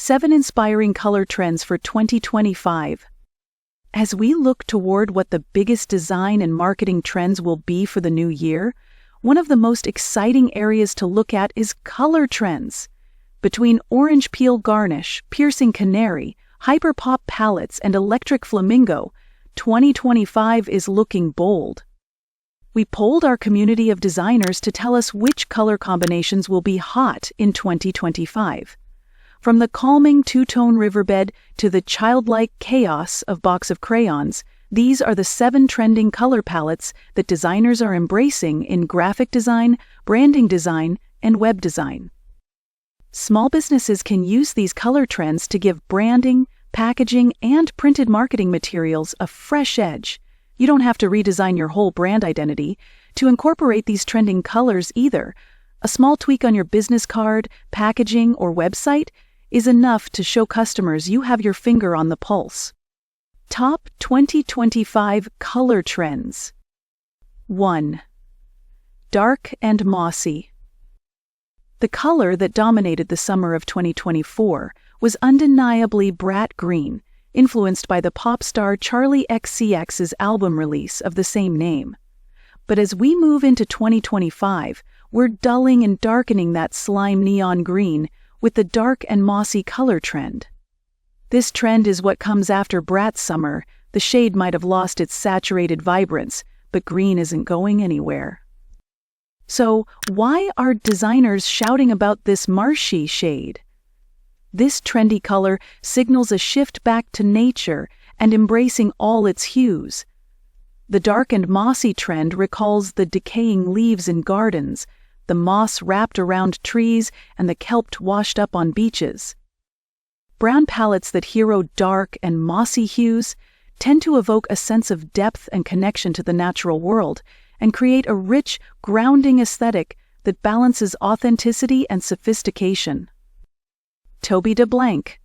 7 inspiring color trends for 2025. As we look toward what the biggest design and marketing trends will be for the new year, one of the most exciting areas to look at is color trends. Between orange peel garnish, piercing canary, hyperpop palettes, and electric flamingo, 2025 is looking bold. We polled our community of designers to tell us which color combinations will be hot in 2025. From the calming two-tone riverbed to the childlike chaos of box of crayons, these are the 7 trending color palettes that designers are embracing in graphic design, branding design, and web design. Small businesses can use these color trends to give branding, packaging, and printed marketing materials a fresh edge. You don't have to redesign your whole brand identity to incorporate these trending colors either. A small tweak on your business card, packaging, or website is enough to show customers you have your finger on the pulse. Top 2025 color trends. 1. Dark and mossy. The color that dominated the summer of 2024 was undeniably brat green, influenced by the pop star Charli XCX's album release of the same name. But as we move into 2025, we're dulling and darkening that slime neon green with the dark and mossy color trend. This trend is what comes after brat summer. The shade might have lost its saturated vibrance, but green isn't going anywhere. So, why are designers shouting about this marshy shade? This trendy color signals a shift back to nature and embracing all its hues. The dark and mossy trend recalls the decaying leaves in gardens, the moss wrapped around trees, and the kelp washed up on beaches. Brown palettes that hero dark and mossy hues tend to evoke a sense of depth and connection to the natural world and create a rich, grounding aesthetic that balances authenticity and sophistication. Toby de Blanc.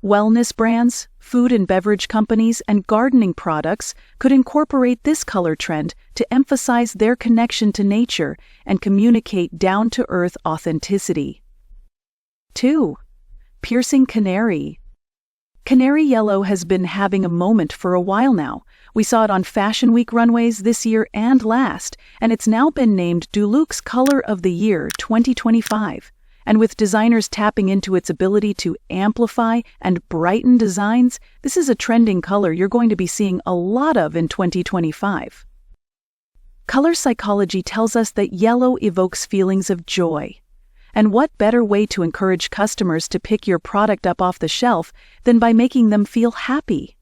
Wellness brands, food and beverage companies, and gardening products could incorporate this color trend to emphasize their connection to nature and communicate down-to-earth authenticity. 2. Piercing canary. Canary yellow has been having a moment for a while now. We saw it on Fashion Week runways this year and last, and it's now been named Duluth's Color of the Year 2025. And with designers tapping into its ability to amplify and brighten designs, this is a trending color you're going to be seeing a lot of in 2025. Color psychology tells us that yellow evokes feelings of joy. And what better way to encourage customers to pick your product up off the shelf than by making them feel happy?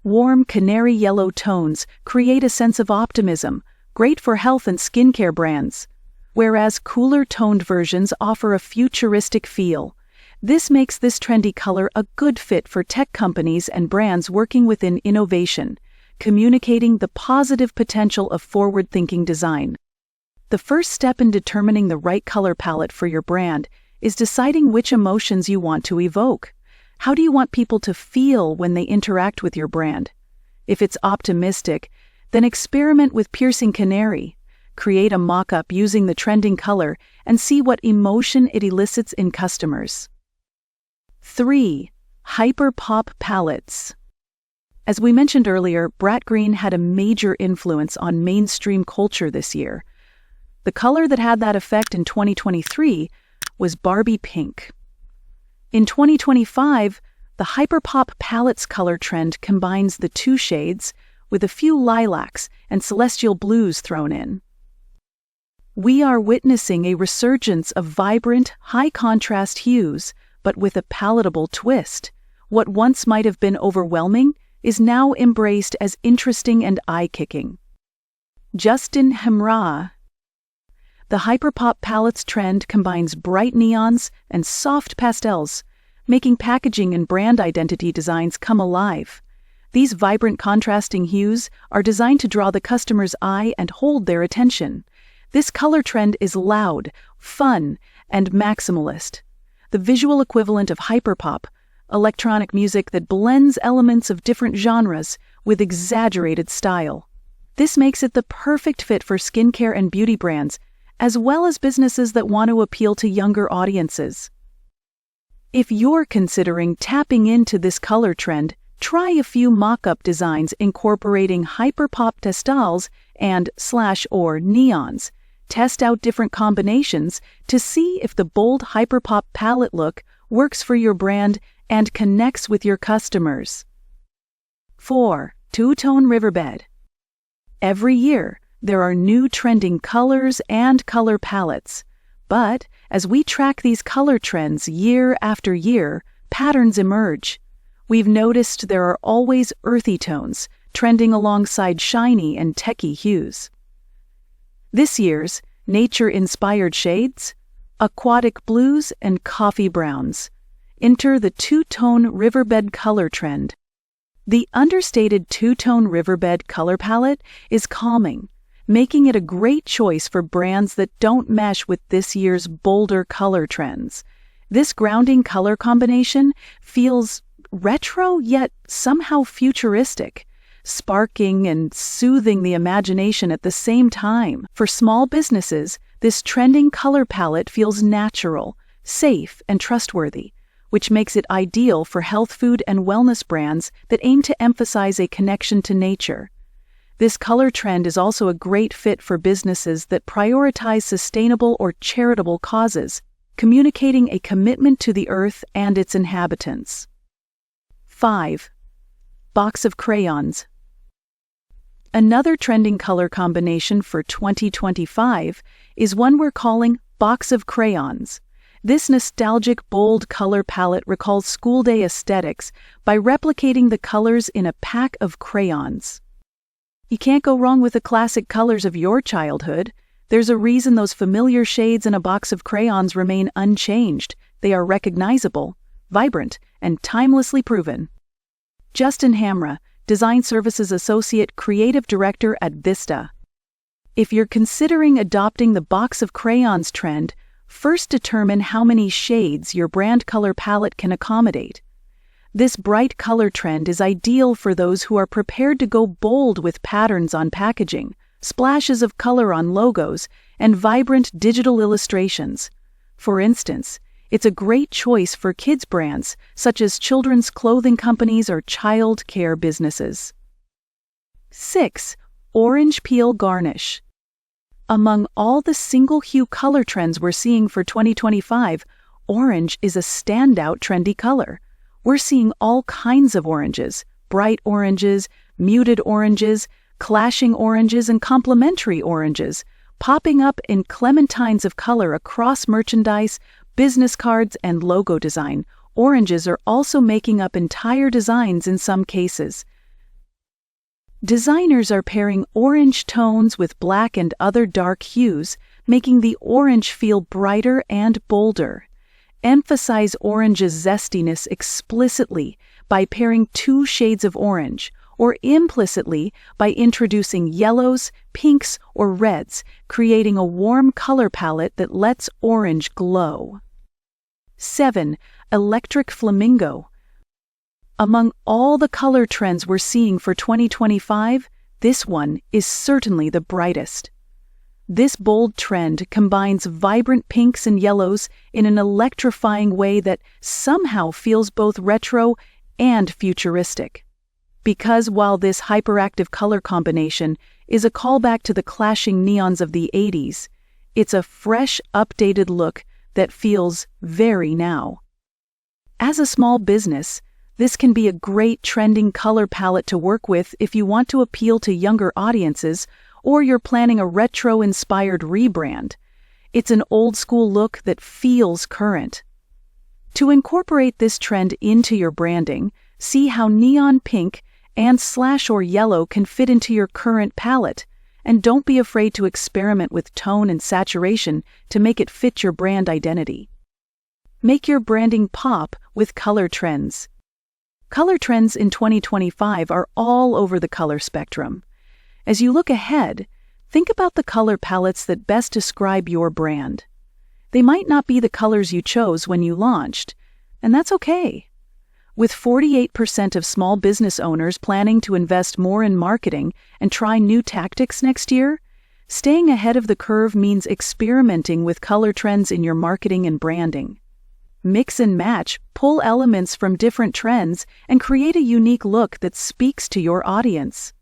Warm canary yellow tones create a sense of optimism, great for health and skincare brands, whereas cooler toned versions offer a futuristic feel. This makes this trendy color a good fit for tech companies and brands working within innovation, communicating the positive potential of forward-thinking design. The first step in determining the right color palette for your brand is deciding which emotions you want to evoke. How do you want people to feel when they interact with your brand? If it's optimistic, then experiment with piercing canary. Create a mock-up using the trending color and see what emotion it elicits in customers. 3. Hyperpop palettes. As we mentioned earlier, brat green had a major influence on mainstream culture this year. The color that had that effect in 2023 was Barbie pink. In 2025, the hyperpop palettes color trend combines the two shades with a few lilacs and celestial blues thrown in. We are witnessing a resurgence of vibrant, high-contrast hues, but with a palatable twist. What once might have been overwhelming is now embraced as interesting and eye-kicking. Justin Hemrah. The hyperpop palettes trend combines bright neons and soft pastels, making packaging and brand identity designs come alive. These vibrant contrasting hues are designed to draw the customer's eye and hold their attention. This color trend is loud, fun, and maximalist. The visual equivalent of hyperpop, electronic music that blends elements of different genres with exaggerated style. This makes it the perfect fit for skincare and beauty brands, as well as businesses that want to appeal to younger audiences. If you're considering tapping into this color trend, try a few mock-up designs incorporating hyperpop pastels and /or neons. Test out different combinations to see if the bold hyperpop palette look works for your brand and connects with your customers. 4. Two-tone riverbed. Every year, there are new trending colors and color palettes. But as we track these color trends year after year, patterns emerge. We've noticed there are always earthy tones trending alongside shiny and techy hues. This year's nature-inspired shades, aquatic blues and coffee browns, enter the two-tone riverbed color trend. The understated two-tone riverbed color palette is calming, making it a great choice for brands that don't mesh with this year's bolder color trends. This grounding color combination feels retro yet somehow futuristic, sparking and soothing the imagination at the same time. For small businesses, this trending color palette feels natural, safe, and trustworthy, which makes it ideal for health food and wellness brands that aim to emphasize a connection to nature. This color trend is also a great fit for businesses that prioritize sustainable or charitable causes, communicating a commitment to the earth and its inhabitants. 5. Box of crayons. Another trending color combination for 2025 is one we're calling box of crayons. This nostalgic, bold color palette recalls school day aesthetics by replicating the colors in a pack of crayons. You can't go wrong with the classic colors of your childhood. There's a reason those familiar shades in a box of crayons remain unchanged. They are recognizable, vibrant, and timelessly proven. Justin Hamra, Design Services Associate Creative Director at Vista. If you're considering adopting the box of crayons trend, first determine how many shades your brand color palette can accommodate. This bright color trend is ideal for those who are prepared to go bold with patterns on packaging, splashes of color on logos, and vibrant digital illustrations. For instance, it's a great choice for kids brands such as children's clothing companies or child care businesses. 6. Orange peel garnish. Among all the single-hue color trends we're seeing for 2025, orange is a standout trendy color. We're seeing all kinds of oranges, bright oranges, muted oranges, clashing oranges, and complementary oranges, popping up in clementines of color across merchandise, business cards, and logo design. Oranges are also making up entire designs in some cases. Designers are pairing orange tones with black and other dark hues, making the orange feel brighter and bolder. Emphasize orange's zestiness explicitly by pairing 2 shades of orange, or implicitly by introducing yellows, pinks, or reds, creating a warm color palette that lets orange glow. 7. Electric flamingo. Among all the color trends we're seeing for 2025, this one is certainly the brightest. This bold trend combines vibrant pinks and yellows in an electrifying way that somehow feels both retro and futuristic. Because while this hyperactive color combination is a callback to the clashing neons of the 80s, it's a fresh, updated look that feels very now. As a small business, this can be a great trending color palette to work with if you want to appeal to younger audiences or you're planning a retro-inspired rebrand. It's an old-school look that feels current. To incorporate this trend into your branding, see how neon pink and /or yellow can fit into your current palette, and don't be afraid to experiment with tone and saturation to make it fit your brand identity. Make your branding pop with color trends. Color trends in 2025 are all over the color spectrum. As you look ahead, think about the color palettes that best describe your brand. They might not be the colors you chose when you launched, and that's okay. With 48% of small business owners planning to invest more in marketing and try new tactics next year, staying ahead of the curve means experimenting with color trends in your marketing and branding. Mix and match, pull elements from different trends, and create a unique look that speaks to your audience.